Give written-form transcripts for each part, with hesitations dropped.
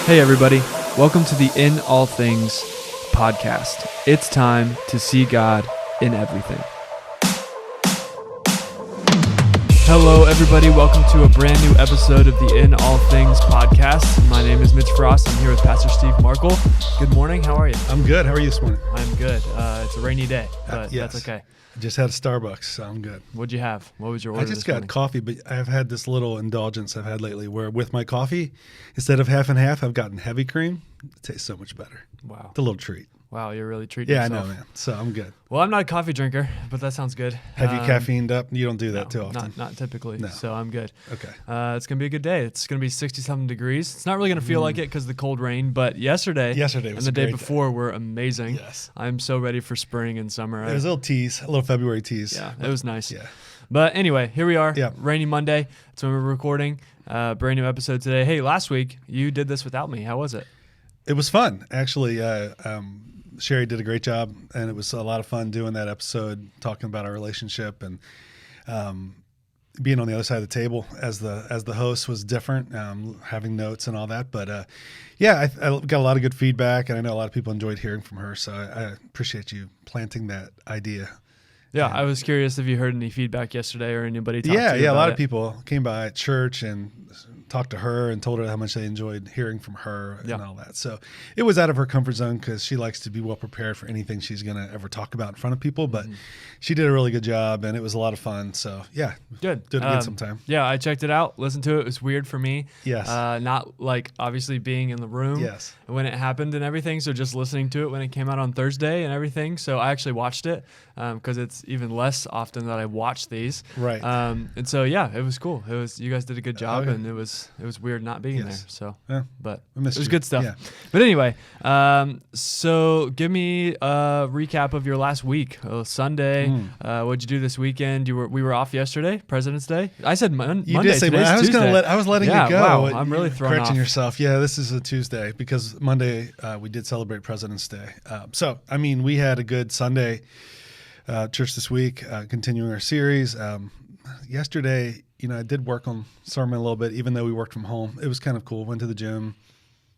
Hey everybody, welcome to the In All Things podcast. It's time to see God in everything. Hello everybody, welcome to a brand new episode of the In All Things podcast. My name is Mitch Frost. I'm here with Pastor Steve Markle. Good morning, how are you? I'm good. How are you this morning? I'm good. It's a rainy day, but Yes. that's okay. I just had a Starbucks, so I'm good. What'd you have? What was your order? I just got coffee, but I've had this little indulgence I've had lately where with my coffee, instead of half and half, I've gotten heavy cream. It tastes so much better. Wow. It's a little treat. Wow, you're really treating Yeah, yourself. I know, man. So I'm good. Well, I'm not a coffee drinker, but that sounds good. Have you caffeined up? You don't do that too often. Not typically, No. so I'm good. Okay. It's going to be a good day. It's going to be 60-something degrees. It's not really going to feel like it because of the cold rain, but yesterday was and the a day great before were amazing. Yes. I'm so ready for spring and summer. It was a little February tease. Yeah, it was nice. Yeah. But anyway, here we are. Yeah. Rainy Monday. That's when we're recording. Brand new episode today. Hey, last week you did this without me. How was it? It was fun, actually. Sherry did a great job, and it was a lot of fun doing that episode, talking about our relationship and being on the other side of the table as the host was different, having notes and all that. But I got a lot of good feedback, and I know a lot of people enjoyed hearing from her. So I appreciate you planting that idea. Yeah, I was curious if you heard any feedback yesterday or anybody talked to you Yeah, a about lot it. of people came by at church and talked to her and told her how much they enjoyed hearing from her and all that. So it was out of her comfort zone because she likes to be well prepared for anything she's going to ever talk about in front of people. But she did a really good job, and it was a lot of fun. So yeah, Good. did it good sometime. Yeah, I checked it out, listened to it. It was weird for me. Yes. Not like obviously being in the room Yes. when it happened and everything. So just listening to it when it came out on Thursday and everything. So I actually watched it because it's even less often that I watch these. Right. And so yeah, it was cool. You guys did a good job, Okay. and it was weird not being there. So, Yeah. but I it missed was you. good stuff. Yeah. But anyway, so give me a recap of your last week. Sunday. What'd you do this weekend? We were off yesterday, President's Day. I said Monday. You did say Today's I was Tuesday. I was letting Yeah, you go. wow, I'm really thrown correcting off. yourself. Yeah, this is a Tuesday because Monday we did celebrate President's Day. So I mean, we had a good Sunday church this week, continuing our series. Yesterday, I did work on sermon a little bit, even though we worked from home. It was kind of cool. Went to the gym.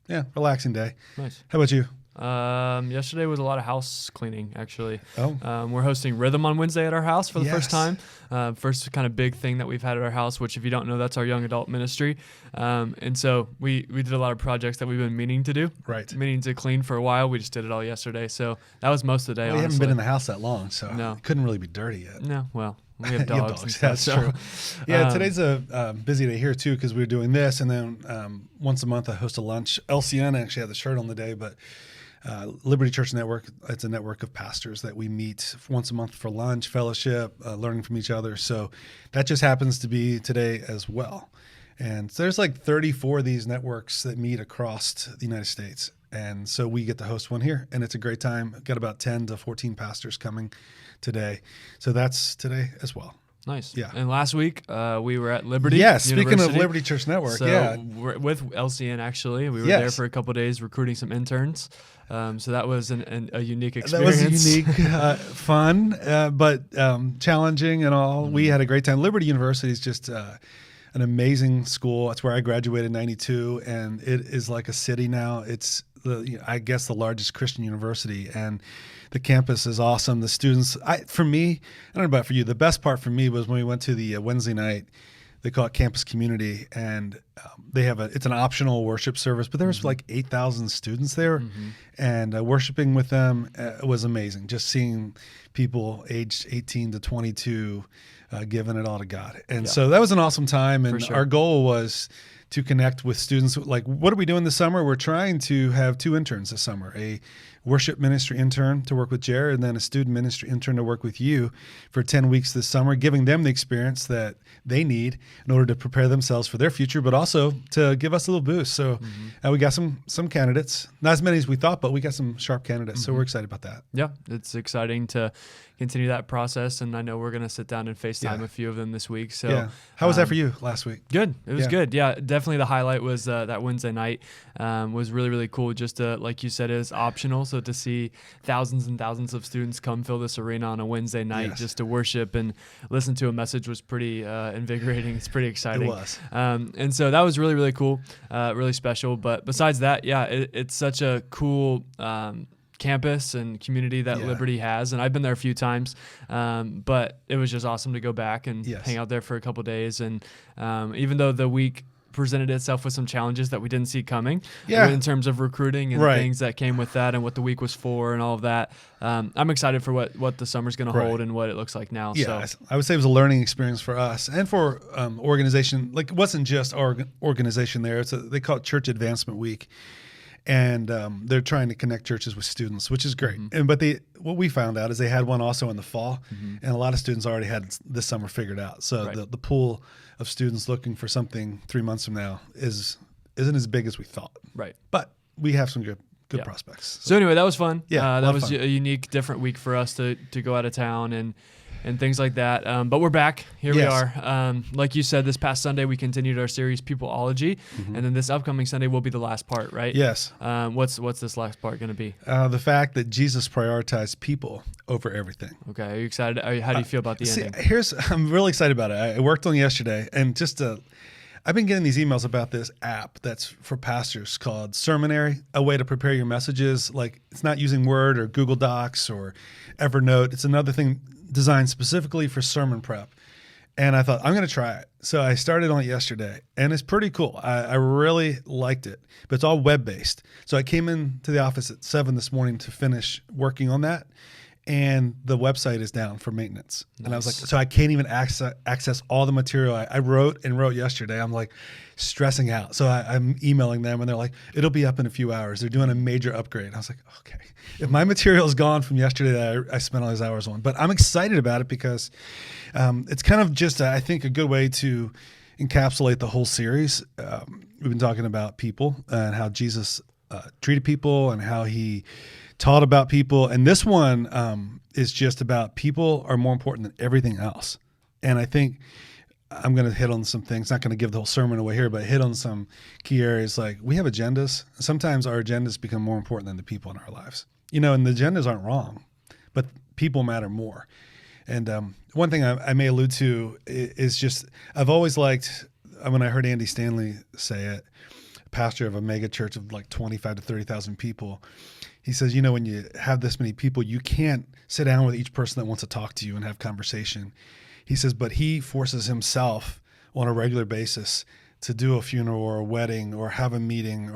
Yeah, relaxing day. Nice. How about you? Yesterday was a lot of house cleaning, actually. Oh. We're hosting Rhythm on Wednesday at our house for the first Yes. time. First kind of big thing that we've had at our house, which if you don't know, that's our young adult ministry. And so we did a lot of projects that we've been meaning to do. Right. Meaning to clean for a while. We just did it all yesterday. So that was most of the day, We haven't honestly. been in the house that long, so No. it couldn't really be dirty yet. No, well, we have You have dogs. and That's stuff, true. so, Yeah, today's a busy day here too because we're doing this, and then once a month I host a lunch. LCN actually had the shirt on the day, but Liberty Church Network, it's a network of pastors that we meet once a month for lunch, fellowship, learning from each other. So that just happens to be today as well. And so there's like 34 of these networks that meet across the United States. And so we get to host one here, and it's a great time. Got about 10 to 14 pastors coming today. So that's today as well. Nice. Yeah. And last week we were at Liberty. Yeah, speaking of University. Liberty Church Network, So yeah. we're with LCN, actually. We were Yes. there for a couple of days recruiting some interns. So that was a unique That experience. was unique, fun, but challenging and all. We had a great time. Liberty University is just an amazing school. That's where I graduated in '92, and it is like a city now. It's I guess the largest Christian university, and the campus is awesome. The students, for me, I don't know about for you. The best part for me was when we went to the Wednesday night. They call it Campus Community, and they have it's an optional worship service. But there was like 8,000 students there, and worshiping with them was amazing. Just seeing people aged 18 to 22 giving it all to God, and so that was an awesome time. And sure. our goal was to connect with students. Like, what are we doing this summer? We're trying to have 2 interns this summer, a worship ministry intern to work with Jared, and then a student ministry intern to work with you for 10 weeks this summer, giving them the experience that they need in order to prepare themselves for their future, but also to give us a little boost. So we got some candidates, not as many as we thought, but we got some sharp candidates. So we're excited about that. Yeah, it's exciting to continue that process, and I know we're going to sit down and FaceTime a few of them this week. So How was that for you last week? Good. It was good. Yeah, definitely definitely the highlight was that Wednesday night was really, really cool. Just to, like you said, it is optional. So to see thousands and thousands of students come fill this arena on a Wednesday night just to worship and listen to a message was pretty invigorating. It's pretty exciting. It was. And so that was really, really cool, really special. But besides that, it's such a cool campus and community that Liberty has, and I've been there a few times, but it was just awesome to go back and hang out there for a couple of days. And even though the week presented itself with some challenges that we didn't see coming in terms of recruiting and things that came with that and what the week was for and all of that, I'm excited for what the summer's going to hold and what it looks like now. Yeah, so I would say it was a learning experience for us and for organization. Like, it wasn't just our organization there. They call it Church Advancement Week. And they're trying to connect churches with students, which is great. And but what we found out is they had one also in the fall, and a lot of students already had this summer figured out. So the pool of students looking for something 3 months from now isn't as big as we thought. Right. But we have some good prospects. So anyway, that was fun. Yeah, that was a unique, different week for us to go out of town and things like that. But we're back. Here we are. Like you said, this past Sunday, we continued our series, Peopleology. And then this upcoming Sunday will be the last part, right? Yes. What's this last part going to be? The fact that Jesus prioritized people over everything. Okay. Are you excited? How do you feel about the ending? I'm really excited about it. I worked on it yesterday, and I've been getting these emails about this app that's for pastors called Sermonary, a way to prepare your messages. Like, it's not using Word or Google Docs or Evernote. It's another thing designed specifically for sermon prep. And I thought, I'm going to try it. So I started on it yesterday, and it's pretty cool. I really liked it, but it's all web-based. So I came into the office at 7 this morning to finish working on that, and the website is down for maintenance. Nice. And I was like, so I can't even access all the material I wrote yesterday. I'm like stressing out. So I'm emailing them, and they're like, it'll be up in a few hours. They're doing a major upgrade. I was like, okay, if my material is gone from yesterday that I spent all those hours on, but I'm excited about it because it's kind of just, I think, a good way to encapsulate the whole series. We've been talking about people and how Jesus treated people and how he taught about people. And this one is just about people are more important than everything else. And I think I'm going to hit on some things, not going to give the whole sermon away here, but hit on some key areas. Like, we have agendas. Sometimes our agendas become more important than the people in our lives. And the agendas aren't wrong, but people matter more. And one thing I may allude to is just, I've always liked, when I heard Andy Stanley say it, pastor of a mega church of like 25 to 30,000 people, he says, when you have this many people, you can't sit down with each person that wants to talk to you and have conversation. He says, but he forces himself on a regular basis to do a funeral or a wedding or have a meeting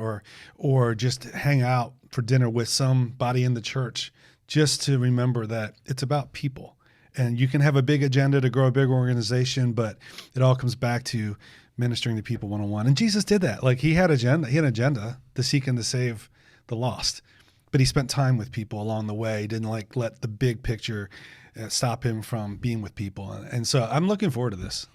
or just hang out for dinner with somebody in the church, just to remember that it's about people. And you can have a big agenda to grow a big organization, but it all comes back to ministering to people one-on-one. And Jesus did that. Like, he had an agenda to seek and to save the lost. But he spent time with people along the way. He didn't let the big picture stop him from being with people. And so I'm looking forward to this.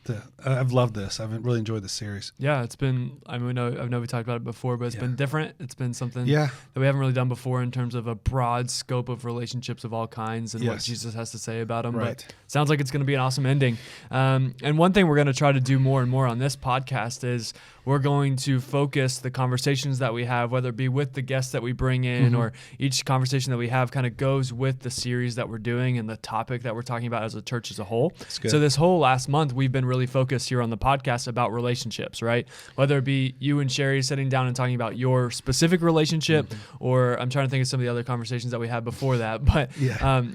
I've loved this. I've really enjoyed this series. Yeah, it's been, I know we talked about it before, but it's been different. It's been something that we haven't really done before in terms of a broad scope of relationships of all kinds and what Jesus has to say about them. Right. But it sounds like it's going to be an awesome ending. And one thing we're going to try to do more and more on this podcast is we're going to focus the conversations that we have, whether it be with the guests that we bring in or each conversation that we have kind of goes with the series that we're doing and the topic that we're talking about as a church as a whole. So this whole last month, we've been really focused here on the podcast about relationships, right? Whether it be you and Sherry sitting down and talking about your specific relationship, or I'm trying to think of some of the other conversations that we had before that, but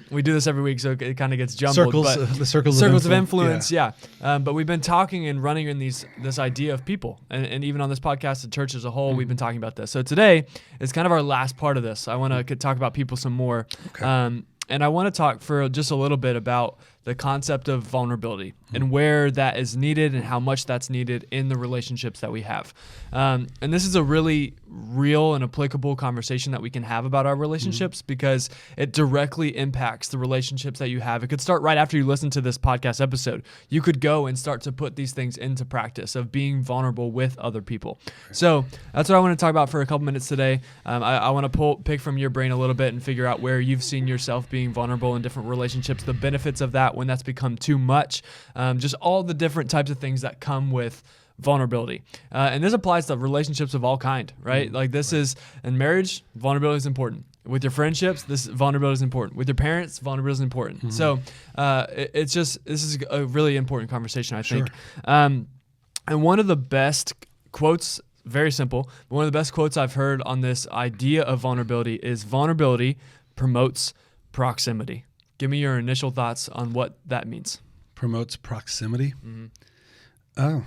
we do this every week, so it kind of gets jumbled. The circles of influence, but we've been talking and running in this idea of people. And even on this podcast, the church as a whole, we've been talking about this. So today is kind of our last part of this. I want to talk about people some more. Okay. And I want to talk for just a little bit about the concept of vulnerability and where that is needed and how much that's needed in the relationships that we have. And this is a really real and applicable conversation that we can have about our relationships because it directly impacts the relationships that you have. It could start right after you listen to this podcast episode. You could go and start to put these things into practice of being vulnerable with other people. So that's what I want to talk about for a couple minutes today. I want to pick from your brain a little bit and figure out where you've seen yourself being vulnerable in different relationships, the benefits of that when that's become too much, just all the different types of things that come with vulnerability. And this applies to relationships of all kind, right? Like this is, in marriage, vulnerability is important. With your friendships, this vulnerability is important. With your parents, vulnerability is important. So this is a really important conversation, I think. And one of the best quotes, very simple, but one of the best quotes I've heard on this idea of vulnerability is vulnerability promotes proximity. Give me your initial thoughts on what that means. Promotes proximity? Oh,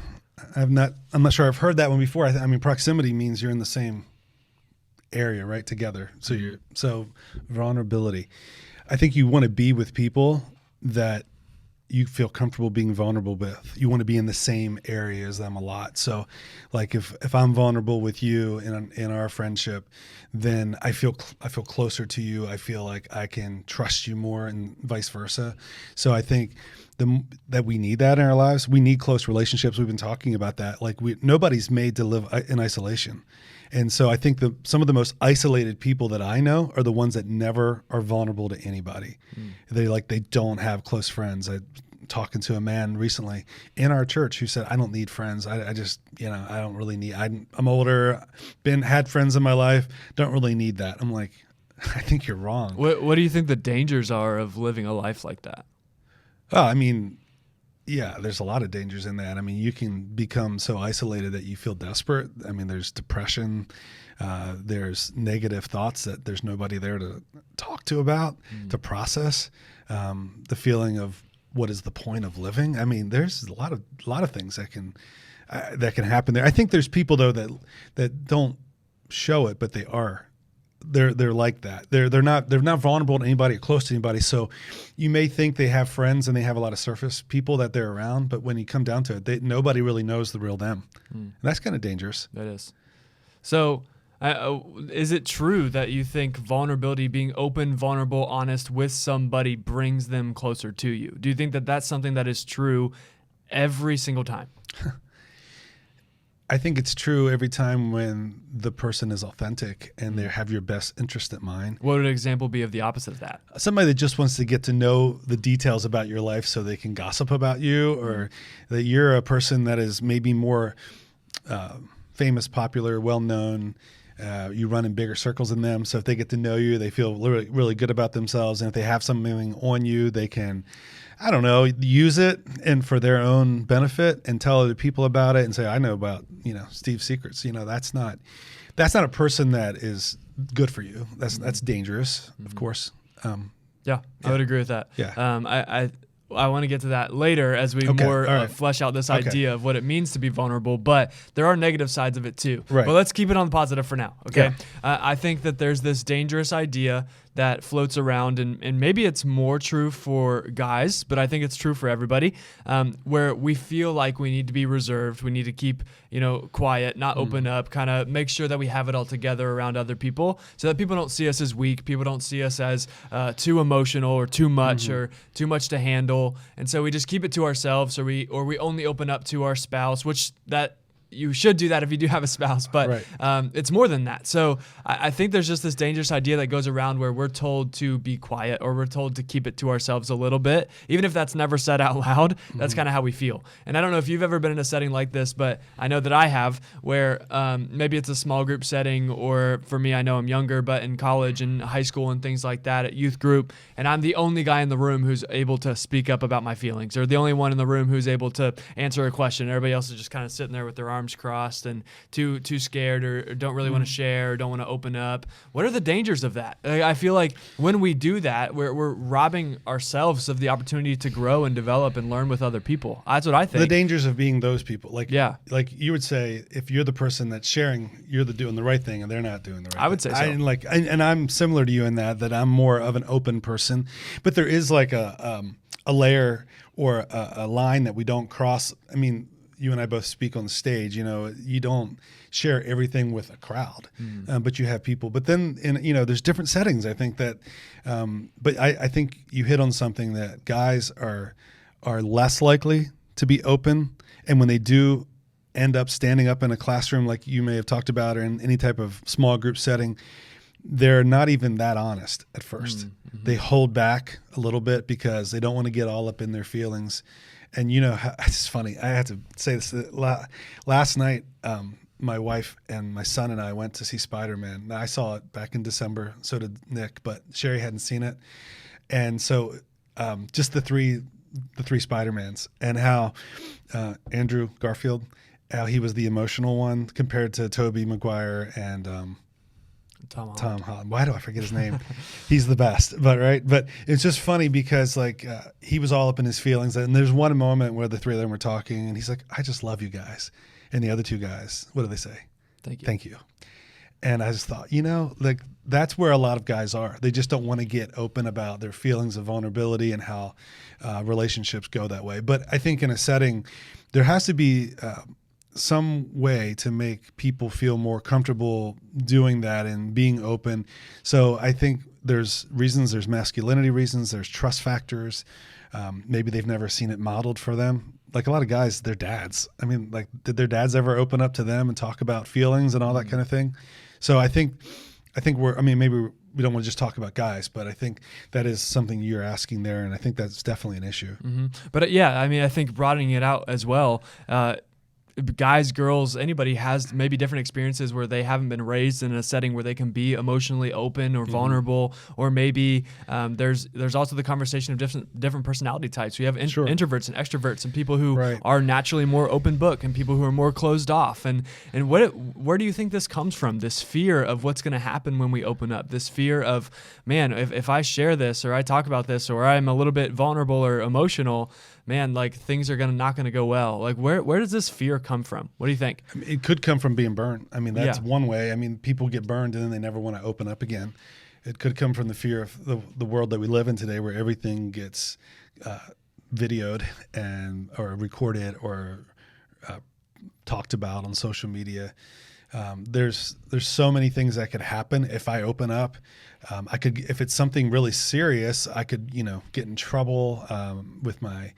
I'm not sure I've heard that one before. I mean, proximity means you're in the same area, right? Together. So vulnerability. I think you want to be with people that you feel comfortable being vulnerable with. You want to be in the same area as them a lot. So like if I'm vulnerable with you in our friendship, then I feel closer to you. I feel like I can trust you more and vice versa. So I think that we need that in our lives. We need close relationships. We've been talking about that. Like nobody's made to live in isolation. And so I think some of the most isolated people that I know are the ones that never are vulnerable to anybody. They don't have close friends. I talking to a man recently in our church who said, I don't need friends. I just, I don't really need, I'm older, had friends in my life, don't really need that. I'm like, I think you're wrong. What do you think the dangers are of living a life like that? Oh, I mean, yeah, there's a lot of dangers in that. I mean, you can become so isolated that you feel desperate. I mean, there's depression. There's negative thoughts that there's nobody there to talk to about, to process. The feeling of what is the point of living? I mean, there's a lot of things that can happen there. I think there's people though that don't show it, but they are. They're like that. They're not vulnerable to anybody or close to anybody. So you may think they have friends and they have a lot of surface people that they're around, but when you come down to it, nobody really knows the real them. And that's kind of dangerous. That is. So is it true that you think vulnerability, being open, vulnerable, honest with somebody brings them closer to you? Do you think that that's something that is true every single time? I think it's true every time when the person is authentic and they have your best interest at mind. What would an example be of the opposite of that? Somebody that just wants to get to know the details about your life so they can gossip about you, or that you're a person that is maybe more famous, popular, well-known. You run in bigger circles than them. So if they get to know you, they feel really, really good about themselves. And if they have something on you, they can, I don't know, use it and for their own benefit and tell other people about it and say, I know about, Steve's secrets. That's not a person that is good for you. That's dangerous, of course. Yeah, I would agree with that. Yeah. I want to get to that later as we flesh out this idea of what it means to be vulnerable, but there are negative sides of it too. Right. But let's keep it on the positive for now, okay? Yeah. I think that there's this dangerous idea that floats around, and maybe it's more true for guys, but I think it's true for everybody, where we feel like we need to be reserved, we need to keep, quiet, not open up, kind of make sure that we have it all together around other people so that people don't see us as weak, people don't see us as too emotional or too much or too much to handle, and so we just keep it to ourselves, or we only open up to our spouse, which that you should do that if you do have a spouse, but it's more than that. So I think there's just this dangerous idea that goes around where we're told to be quiet, or we're told to keep it to ourselves a little bit, even if that's never said out loud. That's kind of how we feel. And I don't know if you've ever been in a setting like this, but I know that I have, where maybe it's a small group setting, or for me, I know I'm younger, but in college and high school and things like that, at youth group, and I'm the only guy in the room who's able to speak up about my feelings, or the only one in the room who's able to answer a question. Everybody else is just kind of sitting there with their arms crossed and too scared, or don't really want to share, or don't want to open up. What are the dangers of that? I feel like when we do that, we're robbing ourselves of the opportunity to grow and develop and learn with other people. That's what I think. The dangers of being those people. Like you would say, if you're the person that's sharing, you're doing the right thing and they're not doing the right thing. I would say so. And I'm similar to you in that I'm more of an open person, but there is like a layer or a line that we don't cross. I mean, you and I both speak on the stage, you don't share everything with a crowd, but you have people. But then, there's different settings. I think that, but I think you hit on something that guys are less likely to be open. And when they do end up standing up in a classroom, like you may have talked about, or in any type of small group setting, they're not even that honest at first. They hold back a little bit because they don't want to get all up in their feelings. And it's funny. I had to say this last night. My wife and my son and I went to see Spider-Man. Now, I saw it back in December. So did Nick, but Sherry hadn't seen it. And so just the three Spider-Mans, and how Andrew Garfield, how he was the emotional one compared to Tobey Maguire and Tom Holland. Why do I forget his name? He's the best, but it's just funny because he was all up in his feelings. And there's one moment where the three of them were talking, and he's like, "I just love you guys." And the other two guys, what do they say? Thank you. Thank you. And I just thought, that's where a lot of guys are. They just don't want to get open about their feelings of vulnerability and how relationships go that way. But I think in a setting, there has to be some way to make people feel more comfortable doing that and being open. So I think there's reasons, there's masculinity reasons, there's trust factors. Maybe they've never seen it modeled for them. Like a lot of guys, their dads. I mean, did their dads ever open up to them and talk about feelings and all that kind of thing? So I think maybe we don't want to just talk about guys, but I think that is something you're asking there, and I think that's definitely an issue. Mm-hmm. But I think broadening it out as well. Guys, girls, anybody has maybe different experiences where they haven't been raised in a setting where they can be emotionally open or vulnerable, or maybe there's also the conversation of different personality types. We have introverts and extroverts, and people who are naturally more open book, and people who are more closed off. And where do you think this comes from? This fear of what's going to happen when we open up. This fear of, man, if I share this or I talk about this or I'm a little bit vulnerable or emotional, man, things are not going to go well. Where does this fear come from? What do you think? I mean, it could come from being burned. I mean, that's one way. I mean, people get burned and then they never want to open up again. It could come from the fear of the world that we live in today, where everything gets videoed or recorded or talked about on social media. There's so many things that could happen if I open up. If it's something really serious, I could, get in trouble with my,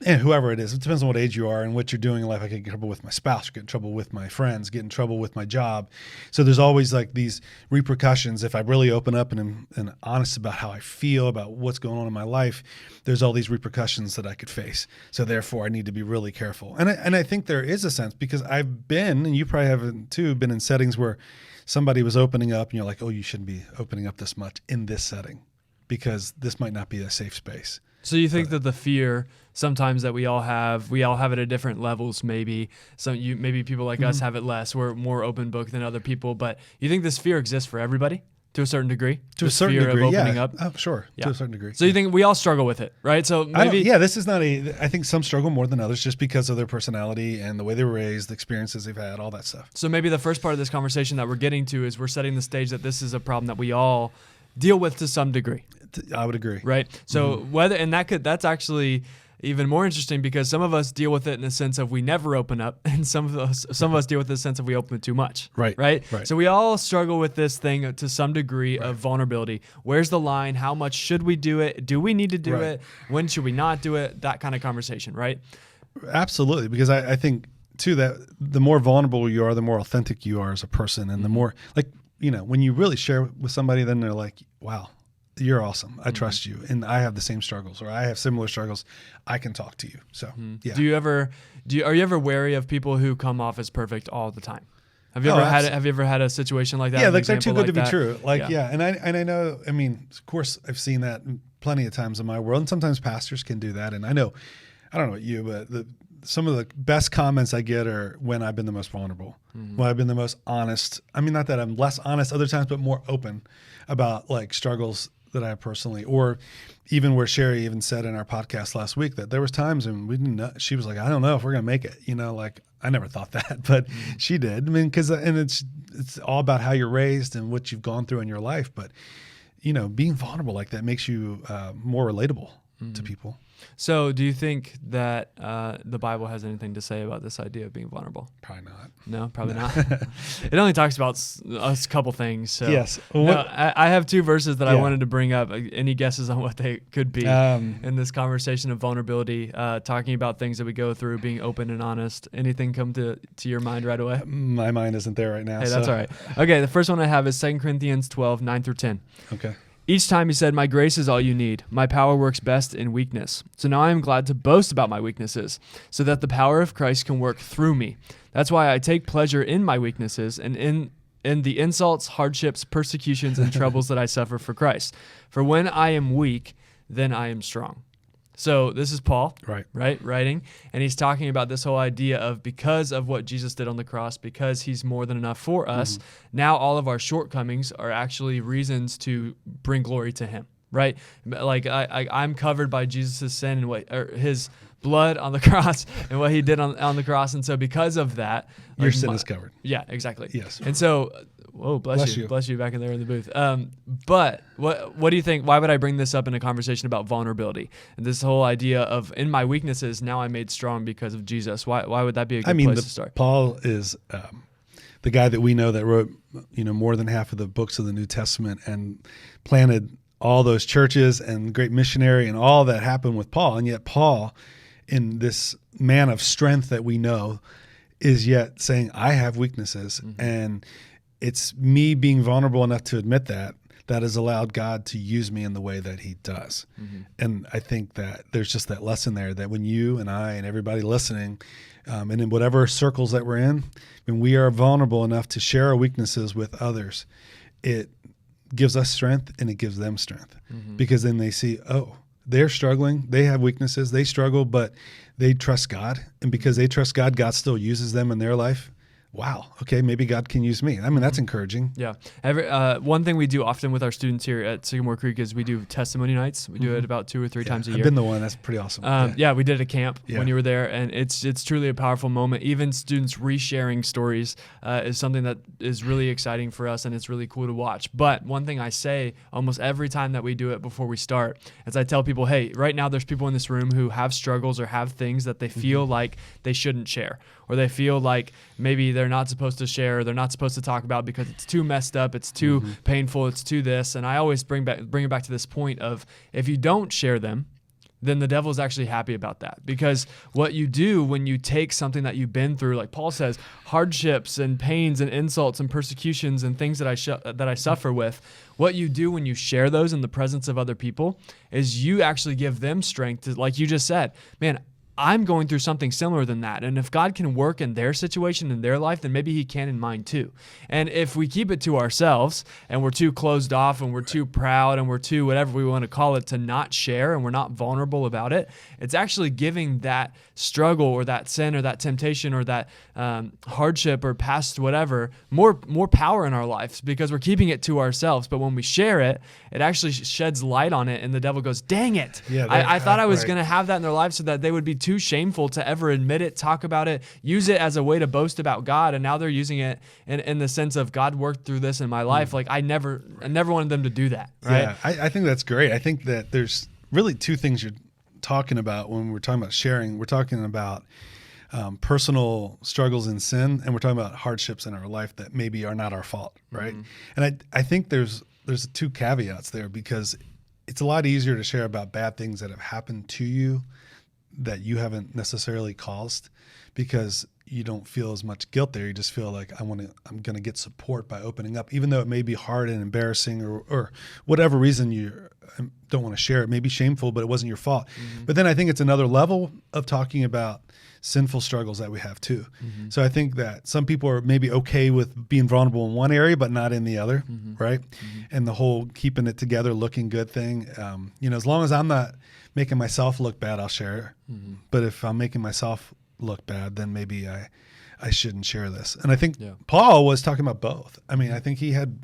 and whoever it is. It depends on what age you are and what you're doing in life. I could get in trouble with my spouse, get in trouble with my friends, get in trouble with my job. So there's always these repercussions. If I really open up and am honest about how I feel, about what's going on in my life, there's all these repercussions that I could face. So therefore I need to be really careful. And I think there is a sense, because I've been, and you probably haven't too, been in settings where somebody was opening up and you're like, oh, you shouldn't be opening up this much in this setting because this might not be a safe space. So you think that the fear sometimes that we all have it at different levels, maybe. Maybe people like us have it less. We're more open book than other people, but you think this fear exists for everybody to a certain degree? To a certain degree, of opening up? Oh, sure, to a certain degree. So you think we all struggle with it, right? So maybe this is not I think some struggle more than others just because of their personality and the way they were raised, the experiences they've had, all that stuff. So maybe the first part of this conversation that we're getting to is we're setting the stage that this is a problem that we all deal with to some degree. I would agree. Right. So that's actually even more interesting, because some of us deal with it in the sense of we never open up, and some of us deal with the sense of we open too much. Right. So we all struggle with this thing to some degree of vulnerability. Where's the line? How much should we do it? Do we need to do it? When should we not do it? That kind of conversation, right? Absolutely, because I think too that the more vulnerable you are, the more authentic you are as a person, and the more when you really share with somebody, then they're like, wow, you're awesome. I trust you. And I have the same struggles, or I have similar struggles. I can talk to you. So, yeah. Are you ever wary of people who come off as perfect all the time? Have you ever had a situation like that? Yeah, they're too good to be true. And I know, I mean, of course I've seen that plenty of times in my world, and sometimes pastors can do that. And I don't know about you, but some of the best comments I get are when I've been the most vulnerable, when I've been the most honest. I mean, not that I'm less honest other times, but more open about struggles that I have personally, or even where Sherry even said in our podcast last week that there was times when we didn't know, she was like, I don't know if we're going to make it, I never thought that, but she did. I mean, and it's all about how you're raised and what you've gone through in your life. But, being vulnerable like that makes you more relatable to people. So do you think that the Bible has anything to say about this idea of being vulnerable? Probably not. No, probably not. It only talks about a couple things. So. Yes. I have two verses that I wanted to bring up. Any guesses on what they could be in this conversation of vulnerability, talking about things that we go through, being open and honest? Anything come to your mind right away? My mind isn't there right now. Hey, that's all right. Okay, the first one I have is 2 Corinthians 12, 9 through 10. Okay. Each time he said, "My grace is all you need. My power works best in weakness. So now I am glad to boast about my weaknesses, so that the power of Christ can work through me. That's why I take pleasure in my weaknesses and in the insults, hardships, persecutions, and troubles that I suffer for Christ. For when I am weak, then I am strong." So this is Paul, writing, and he's talking about this whole idea of because of what Jesus did on the cross, because he's more than enough for us, now all of our shortcomings are actually reasons to bring glory to him, right? Like I'm covered by Jesus' sin and his blood on the cross and what he did on the cross, and so because of that, your sin is covered. Yeah, exactly. Yes. And so, whoa, bless you back in there in the booth. But what do you think? Why would I bring this up in a conversation about vulnerability and this whole idea of in my weaknesses now I'm made strong because of Jesus? Why would that be a good place to start? Paul is the guy that we know that wrote more than half of the books of the New Testament and planted all those churches and great missionary and all that happened with Paul, and yet Paul, in this man of strength that we know, is yet saying, I have weaknesses, and it's me being vulnerable enough to admit that has allowed God to use me in the way that he does. And I think that there's just that lesson there that when you and I and everybody listening, and in whatever circles that we're in, when we are vulnerable enough to share our weaknesses with others, it gives us strength and it gives them strength, because then they see, oh, they're struggling, they have weaknesses, they struggle, but they trust God. And because they trust God, God still uses them in their life. Wow. Okay. Maybe God can use me. I mean, that's encouraging. Yeah. One thing we do often with our students here at Sycamore Creek is we do testimony nights. We do it about 2 or 3 times a year. I've been the one. That's pretty awesome. We did a camp when you were there, and it's truly a powerful moment. Even students resharing stories is something that is really exciting for us, and it's really cool to watch. But one thing I say almost every time that we do it before we start is I tell people, hey, right now there's people in this room who have struggles or have things that they feel like they shouldn't share, or they feel like maybe they're not supposed to share, or they're not supposed to talk about because it's too messed up, it's too painful, it's too this. And I always bring it back to this point of if you don't share them, then the devil's actually happy about that. Because what you do when you take something that you've been through, like Paul says, hardships and pains and insults and persecutions and things that I suffer with, what you do when you share those in the presence of other people is you actually give them strength to, like you just said, man, I'm going through something similar than that. And if God can work in their situation, in their life, then maybe he can in mine too. And if we keep it to ourselves and we're too closed off and we're too proud and we're too whatever we want to call it to not share and we're not vulnerable about it, it's actually giving that struggle or that sin or that temptation or that hardship or past whatever more power in our lives because we're keeping it to ourselves. But when we share it, it actually sheds light on it and the devil goes, dang it. Yeah, I thought I was going to have that in their life so that they would be too shameful to ever admit it, talk about it, use it as a way to boast about God. And now they're using it in the sense of God worked through this in my life. Like I never wanted them to do that. Right? Yeah, I think that's great. I think that there's really 2 things you're talking about when we're talking about sharing. We're talking about personal struggles in sin, and we're talking about hardships in our life that maybe are not our fault, right? And I think there's 2 caveats there, because it's a lot easier to share about bad things that have happened to you that you haven't necessarily caused, because you don't feel as much guilt there. You just feel like I'm going to get support by opening up, even though it may be hard and embarrassing or whatever reason you don't want to share. It may be shameful, but it wasn't your fault. But then I think it's another level of talking about sinful struggles that we have too. So I think that some people are maybe okay with being vulnerable in one area, but not in the other, right? And the whole keeping it together, looking good thing. As long as I'm not making myself look bad, I'll share it. But if I'm making myself look bad, then maybe I shouldn't share this. And I think Paul was talking about both. I mean, I think he had,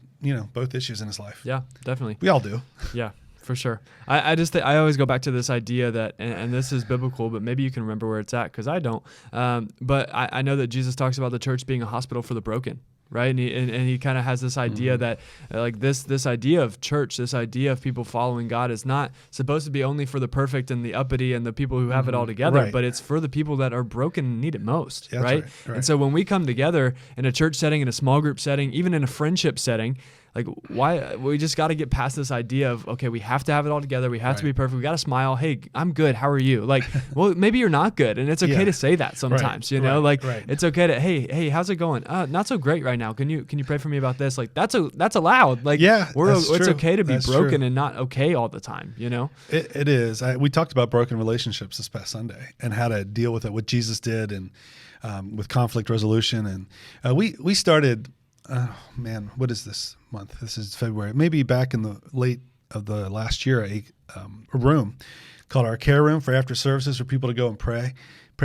both issues in his life. Yeah, definitely. We all do. Yeah, for sure. I just think I always go back to this idea that, and this is biblical, but maybe you can remember where it's at because I don't. But I know that Jesus talks about the church being a hospital for the broken. Right. And he kind of has this idea that like this idea of church, this idea of people following God is not supposed to be only for the perfect and the uppity and the people who have it all together, but it's for the people that are broken and need it most. Right. And so when we come together in a church setting, in a small group setting, even in a friendship setting, Like, why? We just got to get past this idea of, okay, we have to have it all together. We have to be perfect. We got to smile. Hey, I'm good. How are you? Like, well, maybe you're not good. And it's okay to say that sometimes, you know, it's okay to, hey, how's it going? Not so great right now. Can you pray for me about this? Like, that's allowed. Like, it's okay to be broken and not okay all the time, you know? It is. We talked about broken relationships this past Sunday and how to deal with it, what Jesus did, and with conflict resolution. And we started, what is this month? This is February. Maybe back in the late of the last year, a room called our care room for after services for people to go and pray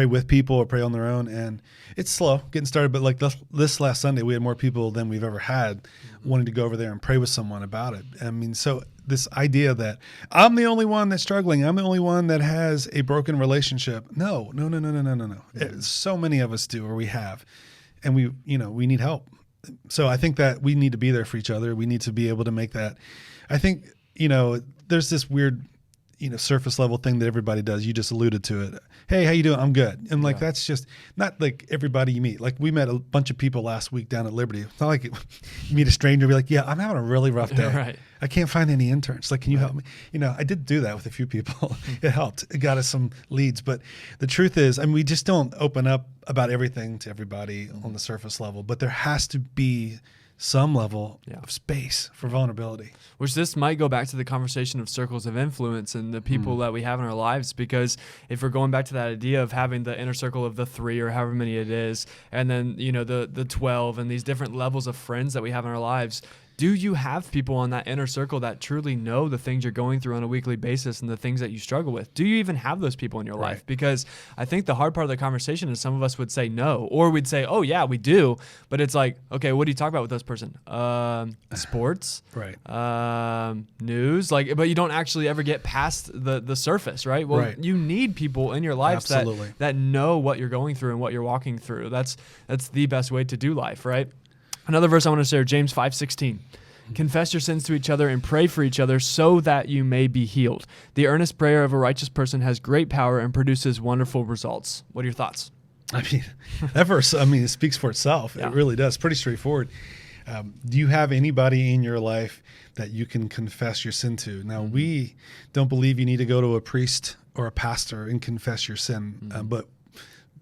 with people or pray on their own. And it's slow getting started, but like this last Sunday, we had more people than we've ever had wanting to go over there and pray with someone about it. I mean, so this idea that I'm the only one that's struggling, I'm the only one that has a broken relationship. No. So many of us do, or we have, and we need help. So I think that we need to be there for each other. We need to be able to make that. I think, there's this weird, surface level thing that everybody does. You just alluded to it. Hey, how you doing? I'm good. And that's just not like everybody you meet. Like we met a bunch of people last week down at Liberty. It's not like you meet a stranger and be like, yeah, I'm having a really rough day. Right. I can't find any interns. Like, can you help me? I did do that with a few people. It helped. It got us some leads. But the truth is, we just don't open up about everything to everybody on the surface level. But there has to be some level of space for vulnerability. Which this might go back to the conversation of circles of influence and the people that we have in our lives, because if we're going back to that idea of having the inner circle of the 3 or however many it is, and then, the 12 and these different levels of friends that we have in our lives, do you have people on that inner circle that truly know the things you're going through on a weekly basis and the things that you struggle with? Do you even have those people in your life? Because I think the hard part of the conversation is some of us would say no, or we'd say, oh yeah, we do. But it's like, okay, what do you talk about with this person? Sports, news, but you don't actually ever get past the surface, right? Well, you need people in your life that know what you're going through and what you're walking through. That's the best way to do life, right? Another verse I want to share, James 5:16. Confess your sins to each other and pray for each other so that you may be healed. The earnest prayer of a righteous person has great power and produces wonderful results. What are your thoughts? That verse, it speaks for itself. Yeah. It really does. Pretty straightforward. Do you have anybody in your life that you can confess your sin to? Now, we don't believe you need to go to a priest or a pastor and confess your sin, but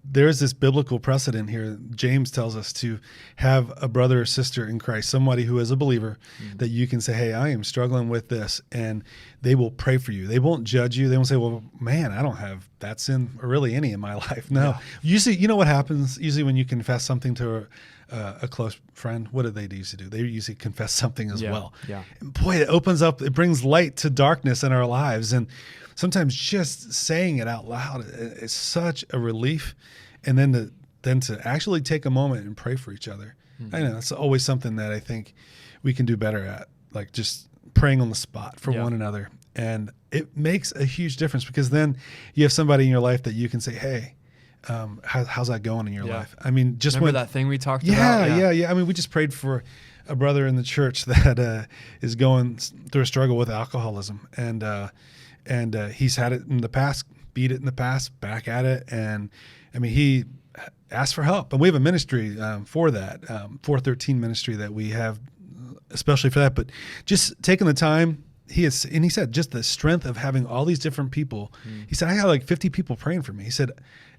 there's this biblical precedent here. James tells us to have a brother or sister in Christ, somebody who is a believer, that you can say, hey, I am struggling with this, and they will pray for you. They won't judge you. They won't say, well, man, I don't have that sin or really any in my life. No. Yeah. Usually, you know what happens? Usually when you confess something to a close friend, what do they usually do? They usually confess something as well. Yeah. And boy, it opens up, it brings light to darkness in our lives. And sometimes just saying it out loud is such a relief. And then to actually take a moment and pray for each other. I know it's always something that I think we can do better at, like just praying on the spot for one another. And it makes a huge difference, because then you have somebody in your life that you can say, hey, how's that going in your life? Just remember that thing we talked about? Yeah. We just prayed for a brother in the church that is going through a struggle with alcoholism, and he's had it in the past, beat it in the past, back at it, and he asked for help. And we have a ministry for that, 413 ministry that we have especially for that. But just taking the time, he said just the strength of having all these different people. He said, I got like 50 people praying for me. He said,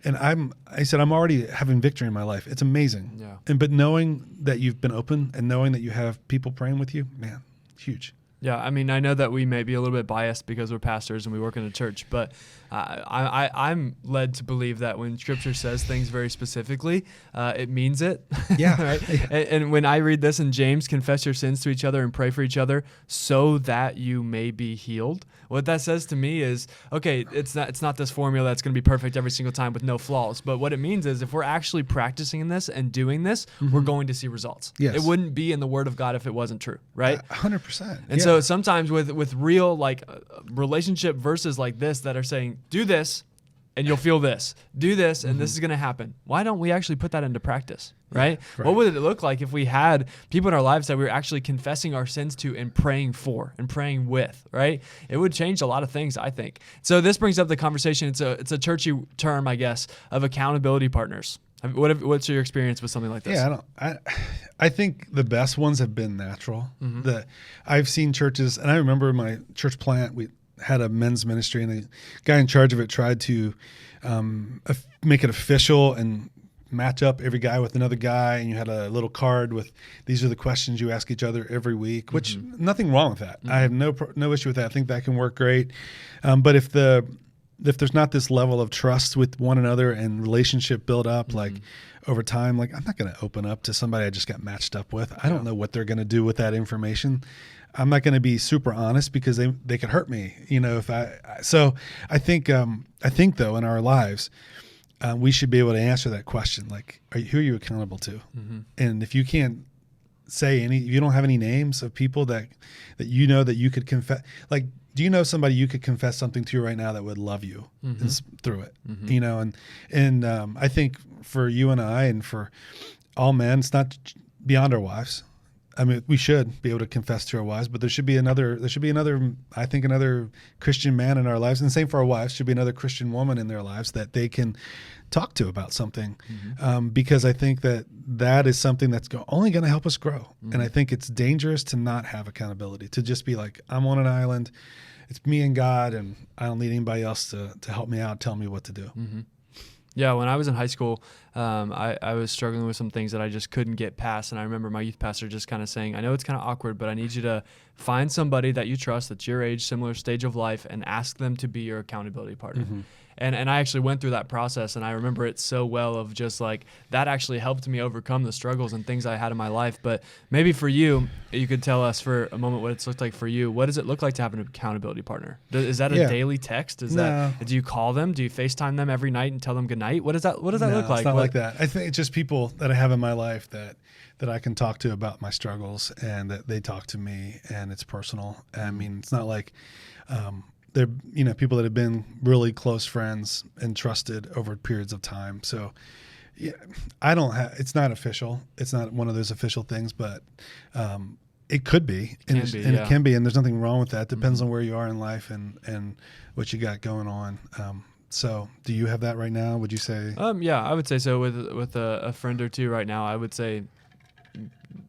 I'm already having victory in my life. It's amazing. Yeah. But knowing that you've been open and knowing that you have people praying with you, man, huge. Yeah, I know that we may be a little bit biased because we're pastors and we work in a church, but I'm led to believe that when Scripture says things very specifically, it means it. Yeah. Right? Yeah. And when I read this in James, confess your sins to each other and pray for each other so that you may be healed. What that says to me is, okay, it's not this formula that's going to be perfect every single time with no flaws, but what it means is if we're actually practicing this and doing this, we're going to see results. Yes. It wouldn't be in the Word of God if it wasn't true, right? 100%. And so sometimes with real relationship verses like this that are saying, do this and you'll feel this, do this and this is going to happen. Why don't we actually put that into practice, right? What would it look like if we had people in our lives that we were actually confessing our sins to and praying for and praying with, right? It would change a lot of things, I think. So this brings up the conversation. It's a churchy term, I guess, of accountability partners. What's your experience with something like this? Yeah, I think the best ones have been natural. I've seen churches, and I remember my church plant, we had a men's ministry, and the guy in charge of it tried to make it official and match up every guy with another guy, and you had a little card with these are the questions you ask each other every week, which nothing wrong with that. I have no issue with that. I think that can work great. But if there's not this level of trust with one another and relationship build up, like over time, like I'm not going to open up to somebody I just got matched up with. I don't know what they're going to do with that information. I'm not going to be super honest because they could hurt me, so I think though in our lives, we should be able to answer that question. Like, who are you accountable to? And if you can't say you don't have any names of people that that you could confess, like, do you know somebody you could confess something to right now that would love you through it? And I think for you and I, and for all men, it's not beyond our wives. I mean, we should be able to confess to our wives, but there should be another, I think, another Christian man in our lives, and the same for our wives, should be another Christian woman in their lives that they can talk to about something, because I think that is something that's only going to help us grow. And I think it's dangerous to not have accountability, to just be like, I'm on an island, it's me and God, and I don't need anybody else to help me out, tell me what to do. Yeah, when I was in high school, I was struggling with some things that I just couldn't get past. And I remember my youth pastor just kind of saying, I know it's kind of awkward, but I need you to find somebody that you trust, that's your age, similar stage of life, and ask them to be your accountability partner. And I actually went through that process, and I remember it so well, of just like that actually helped me overcome the struggles and things I had in my life. But maybe for you could tell us for a moment what it's looked like for you. What does it look like to have an accountability partner? Is that a daily text? Do you call them? Do you FaceTime them every night and tell them good night? What does that look like? It's not like that. I think it's just people that I have in my life that I can talk to about my struggles, and that they talk to me, and it's personal. I mean, it's not like they're people that have been really close friends and trusted over periods of time. So yeah, it's not official. It's not one of those official things, but it could be, it can be, and there's nothing wrong with that. Depends on where you are in life and what you got going on. So do you have that right now? Would you say? Yeah, I would say so. With a friend or two right now, I would say,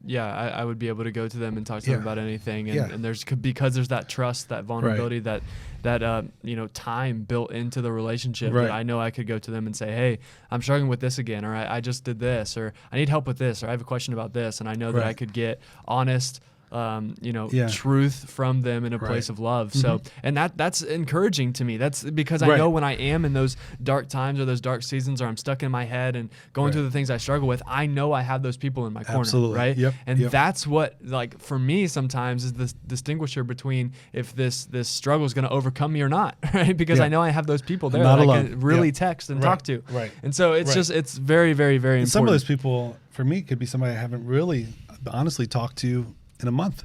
I would be able to go to them and talk to them about anything. And because there's that trust, that vulnerability, that time built into the relationship, that I know I could go to them and say, hey, I'm struggling with this again, or I just did this, or I need help with this, or I have a question about this. And I know that I could get honest, truth from them in a place of love. So, and that's encouraging to me. That's because I know when I am in those dark times or those dark seasons, or I'm stuck in my head and going through the things I struggle with, I know I have those people in my corner. Absolutely. Right. And that's what, like, for me sometimes is the distinguisher between if this struggle is going to overcome me or not, right? Because I know I have those people there that I can really text and talk to. Right. And so it's just, it's very, very, very important. Some of those people for me could be somebody I haven't really honestly talked to in a month,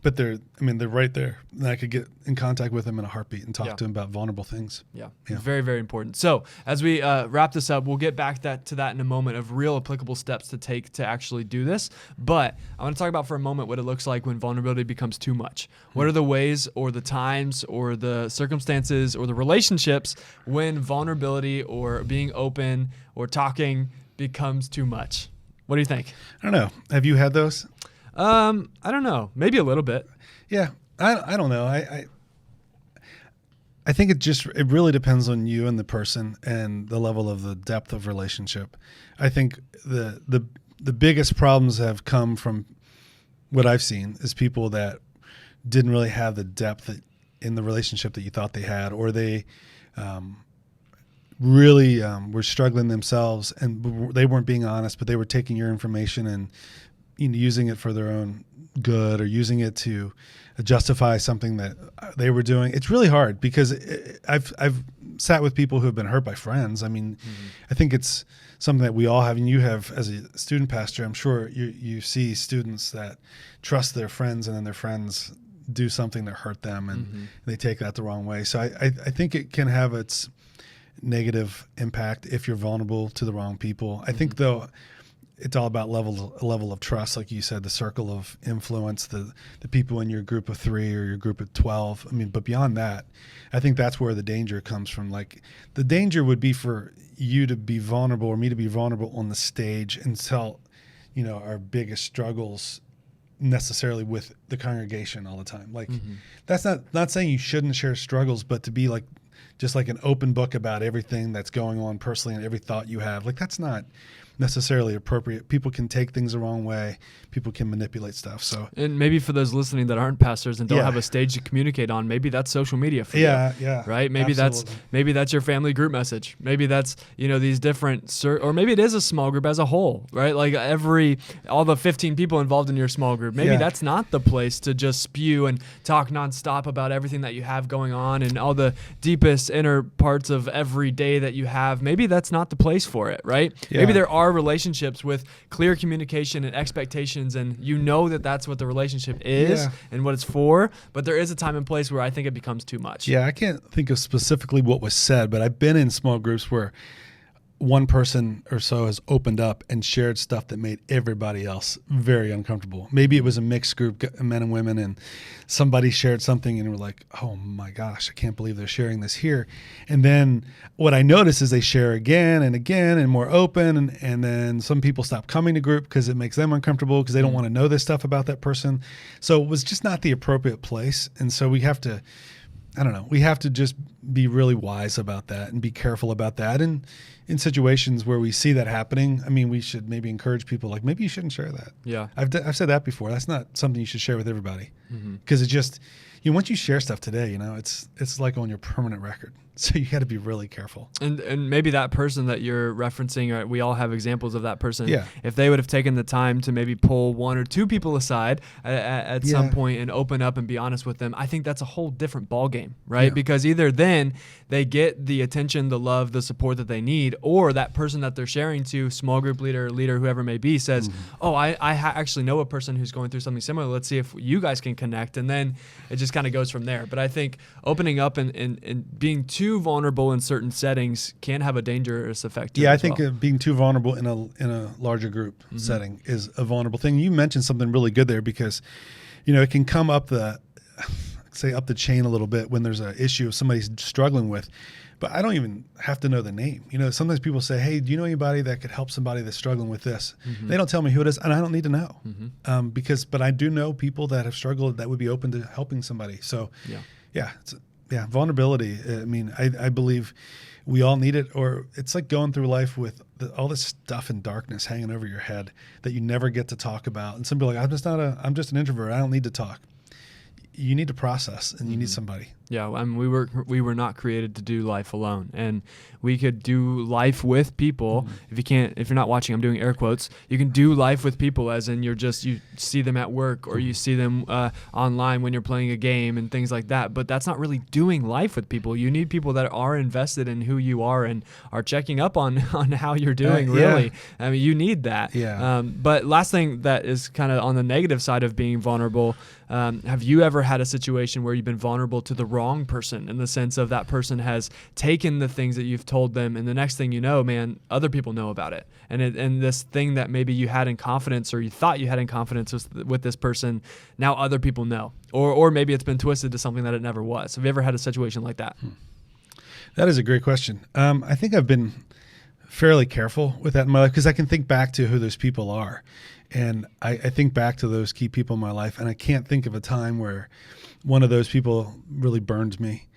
but they're right there, and I could get in contact with them in a heartbeat and talk to them about vulnerable things. Very, very important. So as we wrap this up, we'll get back to that in a moment, of real applicable steps to take to actually do this. But I want to talk about for a moment what it looks like when vulnerability becomes too much. What are the ways, or the times, or the circumstances, or the relationships when vulnerability or being open or talking becomes too much? What do you think? I don't know. Have you had those? I don't know. Maybe a little bit. Yeah. I don't know. I think it really depends on you and the person and the level of the depth of relationship. I think the biggest problems have come from what I've seen is people that didn't really have the depth in the relationship that you thought they had, or they really were struggling themselves, and they weren't being honest, but they were taking your information and using it for their own good, or using it to justify something that they were doing. It's really hard, because I've sat with people who have been hurt by friends. I mean, I think it's something that we all have, and you have as a student pastor. I'm sure you see students that trust their friends, and then their friends do something that hurt them, and they take that the wrong way. So I think it can have its negative impact if you're vulnerable to the wrong people. I think, though, it's all about level of trust, like you said, the circle of influence, the people in your group of 3 or your group of 12. I mean, but beyond that, I think that's where the danger comes from. Like, the danger would be for you to be vulnerable or me to be vulnerable on the stage and tell, our biggest struggles necessarily with the congregation all the time. Like, that's not saying you shouldn't share struggles, but to be like just like an open book about everything that's going on personally and every thought you have, like, that's not necessarily appropriate. People can take things the wrong way. People can manipulate stuff. So, and maybe for those listening that aren't pastors and don't have a stage to communicate on, maybe that's social media for you. Yeah. Right? Maybe that's your family group message. Maybe that's, these different, or maybe it is a small group as a whole, right? Like all the 15 people involved in your small group. Maybe that's not the place to just spew and talk nonstop about everything that you have going on and all the deepest inner parts of every day that you have. Maybe that's not the place for it, right? Yeah. Maybe there are relationships with clear communication and expectations, and that's what the relationship is and what it's for, but there is a time and place where I think it becomes too much. Yeah, I can't think of specifically what was said, but I've been in small groups where one person or so has opened up and shared stuff that made everybody else very uncomfortable. Maybe it was a mixed group, men and women, and somebody shared something and we're like, oh my gosh, I can't believe they're sharing this here. And then what I notice is they share again and more open. And then some people stop coming to group because it makes them uncomfortable because they don't want to know this stuff about that person. So it was just not the appropriate place. And so we have to just be really wise about that and be careful about that. And in situations where we see that happening, I mean, we should maybe encourage people, like, maybe you shouldn't share that. Yeah. I've said that before. That's not something you should share with everybody. Because it just, once you share stuff today, it's like on your permanent record. So you got to be really careful. And maybe that person that you're referencing, we all have examples of that person. Yeah. If they would have taken the time to maybe pull 1 or 2 people aside at some point and open up and be honest with them, I think that's a whole different ballgame, right? Yeah. Because either then they get the attention, the love, the support that they need, or that person that they're sharing to, small group leader, whoever may be, says, oh, I actually know a person who's going through something similar. Let's see if you guys can connect. And then it just kind of goes from there. But I think opening up and being too vulnerable in certain settings can have a dangerous effect. Yeah, I think being too vulnerable in a larger group setting is a vulnerable thing. You mentioned something really good there because, it can come up the chain a little bit when there's an issue somebody's struggling with, but I don't even have to know the name. Sometimes people say, hey, do you know anybody that could help somebody that's struggling with this? They don't tell me who it is, and I don't need to know but I do know people that have struggled that would be open to helping somebody. So vulnerability. I mean, I believe we all need it, or it's like going through life with all this stuff in darkness hanging over your head that you never get to talk about. And some people are like, I'm just an introvert. I don't need to talk. You need to process, and you need somebody. Yeah, I mean, we were not created to do life alone, and we could do life with people. If you're not watching, I'm doing air quotes. You can do life with people, as in you see them at work, or you see them online when you're playing a game and things like that. But that's not really doing life with people. You need people that are invested in who you are and are checking up on how you're doing. Really, I mean, you need that. Yeah. But last thing that is kind of on the negative side of being vulnerable. Have you ever had a situation where you've been vulnerable to the wrong person, in the sense of that person has taken the things that you've told them, and the next thing you know, man, other people know about it, and this thing that maybe you had in confidence, or you thought you had in confidence with this person, now other people know, or maybe it's been twisted to something that it never was. Have you ever had a situation like that? That is a great question. I think I've been fairly careful with that in my life, because I can think back to who those people are. And I think back to those key people in my life, and I can't think of a time where one of those people really burned me,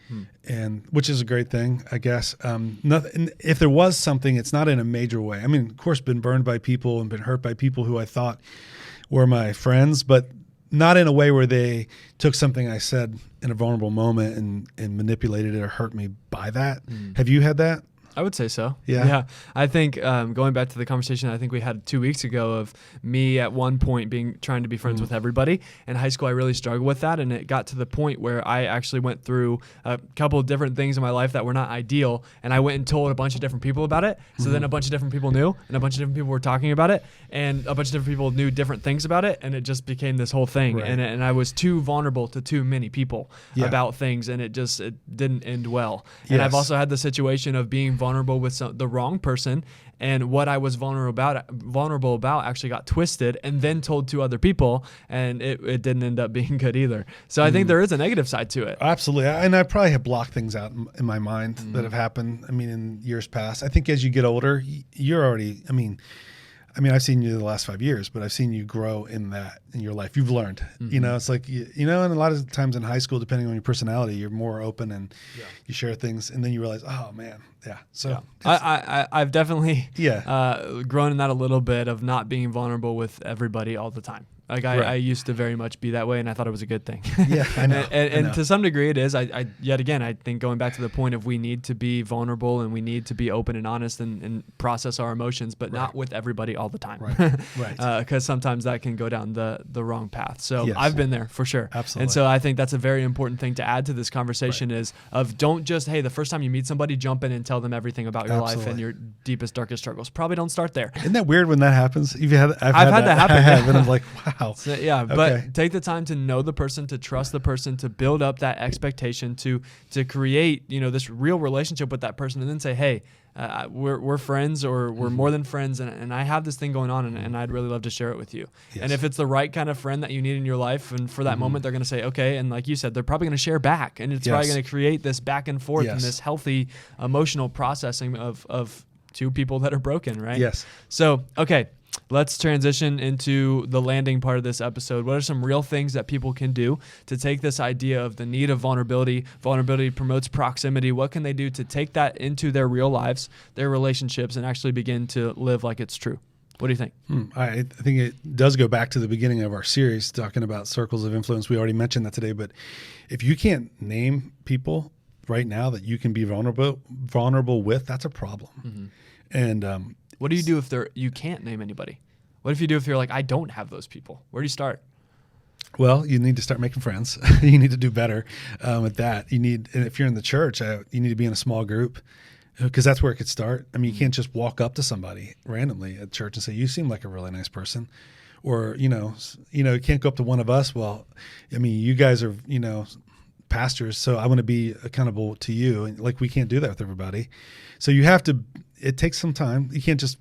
and which is a great thing, I guess. If there was something, it's not in a major way. I mean, of course, been burned by people and been hurt by people who I thought were my friends, but not in a way where they took something I said in a vulnerable moment and manipulated it or hurt me by that. Have you had that? I would say so. Yeah. I think going back to the conversation I think we had 2 weeks ago of me at one point trying to be friends with everybody. In high school, I really struggled with that, and it got to the point where I actually went through a couple of different things in my life that were not ideal, and I went and told a bunch of different people about it. So then a bunch of different people knew, and a bunch of different people were talking about it, and a bunch of different people knew different things about it, and it just became this whole thing. Right. And I was too vulnerable to too many people about things, and it didn't end well. And Yes. I've also had the situation of being vulnerable vulnerable with the wrong person, and what I was vulnerable about actually got twisted and then told to other people, and it didn't end up being good either. So I think there is a negative side to it. Absolutely. And I probably have blocked things out in my mind that have happened. I mean, in years past. I think as you get older, you're already, I mean, I've seen you the last 5 years, but I've seen you grow in that in your life. You've learned, you know, it's like, you know, and a lot of times in high school, depending on your personality, you're more open and you share things, and then you realize, oh man. Yeah. So I've definitely grown in that a little bit of not being vulnerable with everybody all the time. Like I used to very much be that way, and I thought it was a good thing. Yeah, I know. and to some degree it is. I yet again, I think going back to the point of we need to be vulnerable and we need to be open and honest and process our emotions, but not with everybody all the time. Right. Because sometimes that can go down the wrong path. So I've been there for sure. Absolutely. And so I think that's a very important thing to add to this conversation is of don't just, hey, the first time you meet somebody, jump in and tell them everything about your life and your deepest, darkest struggles. Probably don't start there. Isn't that weird when that happens? I've had that happen. And I'm like, wow. So, but take the time to know the person, to trust the person, to build up that expectation, to create, you know, this real relationship with that person, and then say, hey, we're friends, or we're more than friends, and I have this thing going on, and I'd really love to share it with you. Yes. And if it's the right kind of friend that you need in your life, and for that moment, they're going to say, okay, and like you said, they're probably going to share back, and it's probably going to create this back and forth and this healthy emotional processing of two people that are broken, right? Yes. So, okay. Let's transition into the landing part of this episode. What are some real things that people can do to take this idea of the need of vulnerability? Vulnerability promotes proximity. What can they do to take that into their real lives, their relationships, and actually begin to live like it's true? What do you think? I think it does go back to the beginning of our series, talking about circles of influence. We already mentioned that today, but if you can't name people right now that you can be vulnerable with, that's a problem. And what do you do if you can't name anybody? What if you're like, I don't have those people? Where do you start? Well, you need to start making friends. You need to do better at that. And if you're in the church, you need to be in a small group, because that's where it could start. I mean, you can't just walk up to somebody randomly at church and say, you seem like a really nice person. Or, you can't go up to one of us. Well, I mean, you guys are, pastors, so I want to be accountable to you. And like, we can't do that with everybody. So it takes some time. You can't just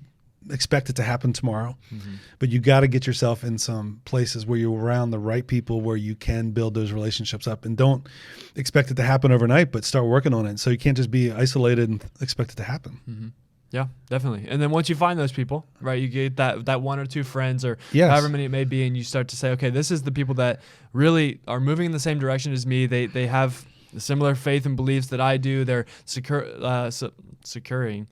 expect it to happen tomorrow, but you got to get yourself in some places where you're around the right people, where you can build those relationships up, and don't expect it to happen overnight, but start working on it. So you can't just be isolated and expect it to happen. Yeah, definitely. And then once you find those people, right, you get that one or two friends, or however many it may be, and you start to say, okay, this is the people that really are moving in the same direction as me. They have similar faith and beliefs that I do. They're supporting,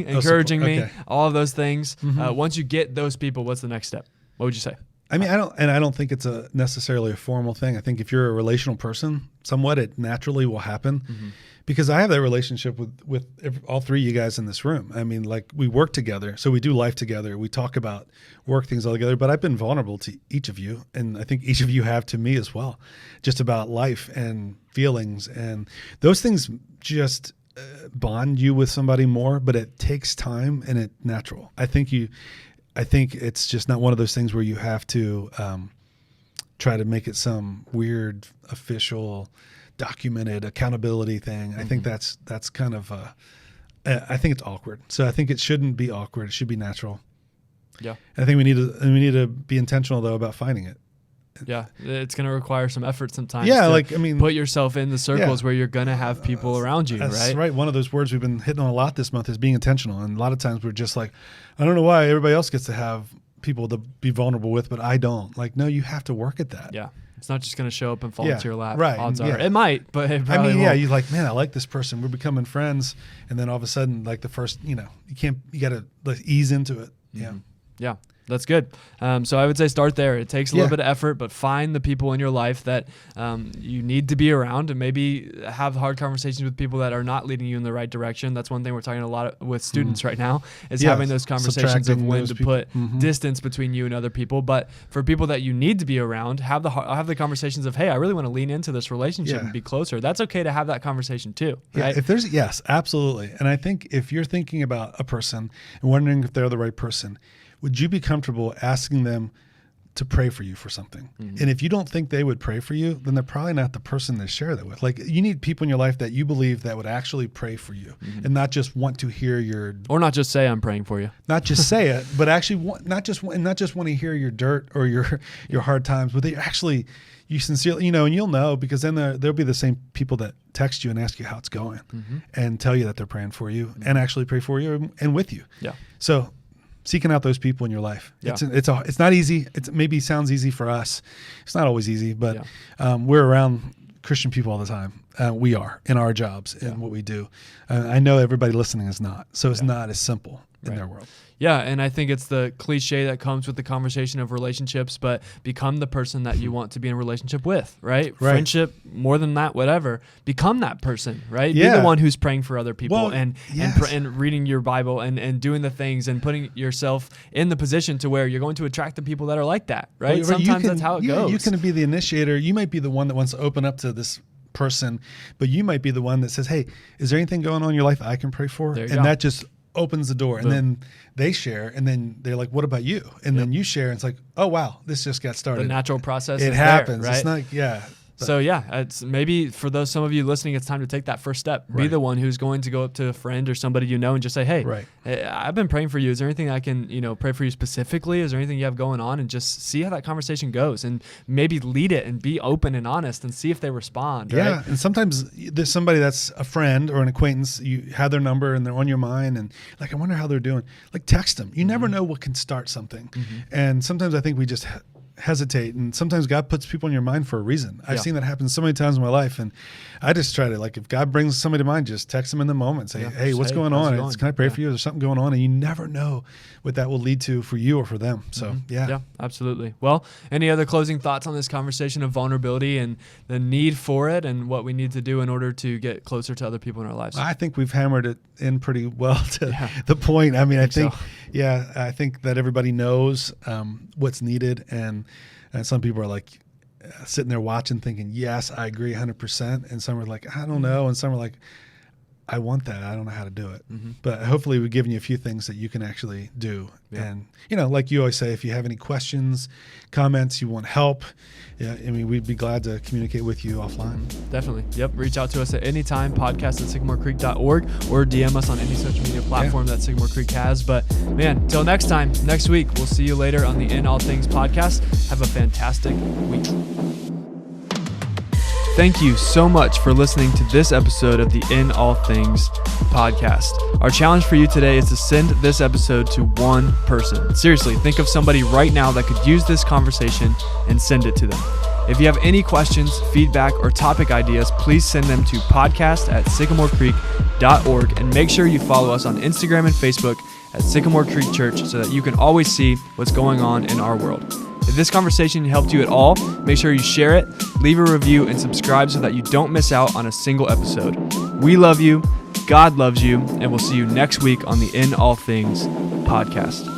encouraging me, all of those things. Once you get those people, what's the next step? What would you say? I mean, I don't think it's necessarily a formal thing. I think if you're a relational person, somewhat it naturally will happen, because I have that relationship with all three of you guys in this room. I mean, like, we work together, so we do life together. We talk about work things all together, but I've been vulnerable to each of you, and I think each of you have to me as well, just about life and feelings, and those things just bond you with somebody more, but it takes time and it's natural. I think it's just not one of those things where you have to try to make it some weird official documented accountability thing. I think that's kind of I think it's awkward. So I think it shouldn't be awkward. It should be natural. Yeah. I think we need to be intentional though about finding it. Yeah, it's going to require some effort sometimes. Yeah, put yourself in the circles where you're going to have people around you, that's right? One of those words we've been hitting on a lot this month is being intentional. And a lot of times we're just like, I don't know why everybody else gets to have people to be vulnerable with, but I don't. Like, no, you have to work at that. Yeah. It's not just going to show up and fall into your lap. Right. Odds are. It might, but it probably won't. You're like, man, I like this person. We're becoming friends. And then all of a sudden, like the first, you got to ease into it. Yeah. Yeah. That's good. So I would say start there. It takes a little bit of effort, but find the people in your life that you need to be around, and maybe have hard conversations with people that are not leading you in the right direction. That's one thing we're talking a lot with students right now, is having those conversations of when to put distance between you and other people. But for people that you need to be around, have the conversations of, hey, I really want to lean into this relationship and be closer. That's okay to have that conversation too. Right? Yes, absolutely. And I think if you're thinking about a person and wondering if they're the right person, would you be comfortable asking them to pray for you for something. And if you don't think they would pray for you, then they're probably not the person to share that with. Like, you need people in your life that you believe that would actually pray for you and not just want to hear or not just say I'm praying for you. Not just say it, but actually not just want to hear your dirt or your hard times, but they actually, you sincerely, and you'll know, because then there'll be the same people that text you and ask you how it's going and tell you that they're praying for you and actually pray for you and with you. Yeah. So seeking out those people in your life. Yeah. It's not easy. It maybe sounds easy for us. It's not always easy, but we're around Christian people all the time. We are in our jobs and what we do. I know everybody listening is not. So it's not as simple in their world. Yeah, and I think it's the cliche that comes with the conversation of relationships, but become the person that you want to be in a relationship with, right? Friendship, more than that, whatever. Become that person, right? Yeah. Be the one who's praying for other people and reading your Bible and doing the things and putting yourself in the position to where you're going to attract the people that are like that, right? Well, Sometimes that's how it goes. You can be the initiator. You might be the one that wants to open up to this person, but you might be the one that says, hey, is there anything going on in your life I can pray for? And that just opens the door. Boom. And then they share, and then they're like, what about you? And then you share, and it's like, oh, wow, this just got started. The natural process It is happens. there, right? It's not, So it's maybe for some of you listening, it's time to take that first step. Be the one who's going to go up to a friend or somebody and just say, hey, I've been praying for you. Is there anything I can, pray for you specifically? Is there anything you have going on? And just see how that conversation goes and maybe lead it and be open and honest and see if they respond. Yeah. Right? And sometimes there's somebody that's a friend or an acquaintance, you have their number and they're on your mind and like, I wonder how they're doing. Like, text them. You never know what can start something. And sometimes I think we just hesitate, and sometimes God puts people in your mind for a reason. I've seen that happen so many times in my life, and I just try to, like, if God brings somebody to mind, just text them in the moment, say, hey, what's going on? Can I pray for you? There's something going on, and you never know what that will lead to for you or for them. So yeah, absolutely. Well, any other closing thoughts on this conversation of vulnerability and the need for it and what we need to do in order to get closer to other people in our lives? I think we've hammered it in pretty well to the point. I mean, I think I think that everybody knows what's needed, and some people are like sitting there watching thinking, yes, I agree 100%. And some are like, I don't know. And some are like, I want that. I don't know how to do it. But hopefully we've given you a few things that you can actually do. And, like you always say, if you have any questions, comments, you want help, we'd be glad to communicate with you offline. Definitely. Yep. Reach out to us at any time, podcast@sycamorecreek.org, or DM us on any social media platform that Sycamore Creek has. But man, till next time, next week, we'll see you later on the In All Things podcast. Have a fantastic week. Thank you so much for listening to this episode of the In All Things podcast. Our challenge for you today is to send this episode to one person. Seriously, think of somebody right now that could use this conversation and send it to them. If you have any questions, feedback, or topic ideas, please send them to podcast@sycamorecreek.org, and make sure you follow us on Instagram and Facebook at Sycamore Creek Church so that you can always see what's going on in our world. If this conversation helped you at all, make sure you share it, leave a review, and subscribe so that you don't miss out on a single episode. We love you, God loves you, and we'll see you next week on the In All Things podcast.